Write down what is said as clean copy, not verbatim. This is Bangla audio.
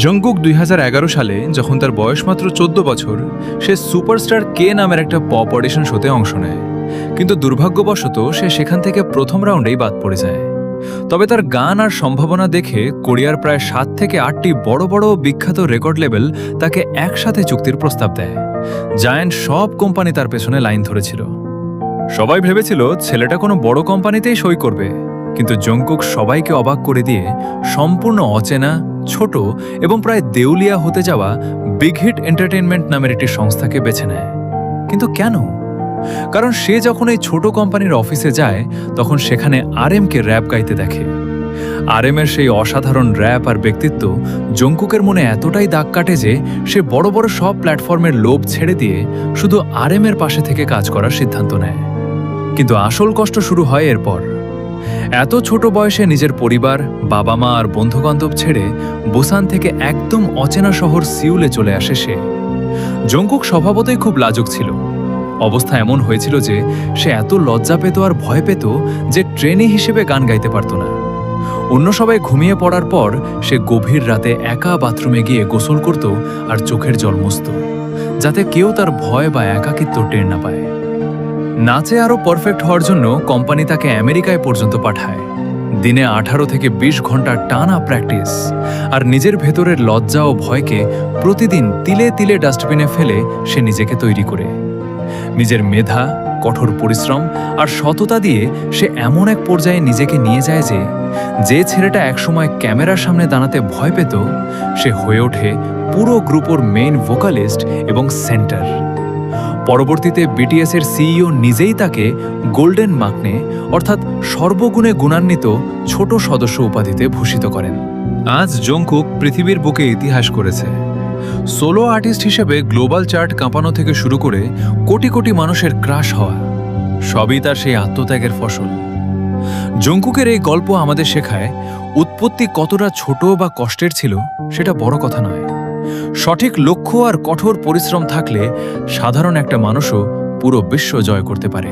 জঙ্কুক ২০১১ সালে যখন তার বয়স মাত্র ১৪ বছর, সে সুপারস্টার কে নামের একটা পপ অডিশন শোতে অংশ নেয়। কিন্তু দুর্ভাগ্যবশত সে সেখান থেকে প্রথম রাউন্ডেই বাদ পড়ে যায়। তবে তার গান আর সম্ভাবনা দেখে কোরিয়ার প্রায় ৭ থেকে ৮টি বড় বড় বিখ্যাত রেকর্ড লেবেল তাকে একসাথে চুক্তির প্রস্তাব দেয়। জায়ান্ট সব কোম্পানি তার পেছনে লাইন ধরেছিল। সবাই ভেবেছিল ছেলেটা কোনো বড় কোম্পানিতেই সই করবে, কিন্তু জঙ্কুক সবাইকে অবাক করে দিয়ে সম্পূর্ণ অচেনা, ছোট এবং প্রায় দেউলিয়া হতে যাওয়া বিগ হিট এন্টারটেইনমেন্ট নামের একটি সংস্থাকে বেছে নেয়। কিন্তু কেন? কারণ সে যখন এই ছোট কোম্পানির অফিসে যায়, তখন সেখানে আরএমকে র্যাপ গাইতে দেখে। আরএমের সেই অসাধারণ র্যাপ আর ব্যক্তিত্ব জঙ্কুকের মনে এতটাই দাগ কাটে যে সে বড় বড় সব প্ল্যাটফর্মের লোভ ছেড়ে দিয়ে শুধু আরএমের পাশে থেকে কাজ করার সিদ্ধান্ত নেয়। কিন্তু আসল কষ্ট শুরু হয় এরপর। এত ছোট বয়সে নিজের পরিবার, বাবা মা আর বন্ধুবান্ধব ছেড়ে বুসান থেকে একদম অচেনা শহর সিউলে চলে আসে সে। জঙ্কুক স্বভাবতই খুব লাজুক ছিল। অবস্থা এমন হয়েছিল যে সে এত লজ্জা পেত আর ভয় পেত যে ট্রেনি হিসেবে গান গাইতে পারত না। অন্য সবাই ঘুমিয়ে পড়ার পর সে গভীর রাতে একা বাথরুমে গিয়ে গোসল করত আর চোখের জল মুছত, যাতে কেউ তার ভয় বা একাকিত্ব টের না পায়। নাচে আরও পারফেক্ট হওয়ার জন্য কোম্পানি তাকে আমেরিকায় পর্যন্ত পাঠায়। দিনে ১৮ থেকে ২০ ঘন্টার টানা প্র্যাকটিস, আর নিজের ভেতরের লজ্জা ও ভয়কে প্রতিদিন তিলে তিলে ডাস্টবিনে ফেলে সে নিজেকে তৈরি করে। নিজের মেধা, কঠোর পরিশ্রম আর সততা দিয়ে সে এমন এক পর্যায়ে নিজেকে নিয়ে যায় যে ছেলেটা একসময় ক্যামেরার সামনে দাঁড়াতে ভয় পেত, সে হয়ে ওঠে পুরো গ্রুপের মেইন ভোকালিস্ট এবং সেন্টার। পরবর্তীতে বিটিএস এর সিইও নিজেই তাকে গোল্ডেন মাকনে অর্থাৎ সর্বগুণে গুণান্বিত ছোট সদস্য উপাধিতে ভূষিত করেন। আজ জঙ্কুক পৃথিবীর বুকে ইতিহাস করেছে। সোলো আর্টিস্ট হিসেবে গ্লোবাল চার্ট কাঁপানো থেকে শুরু করে কোটি কোটি মানুষের ক্রাশ হওয়া, সবই তার সেই আত্মত্যাগের ফসল। জঙ্কুকের এই গল্প আমাদের শেখায় উৎপত্তি কতটা ছোট বা কষ্টের ছিল সেটা বড় কথা নয়। সঠিক লক্ষ্য আর কঠোর পরিশ্রম থাকলে সাধারণ একটা মানুষও পুরো বিশ্ব জয় করতে পারে।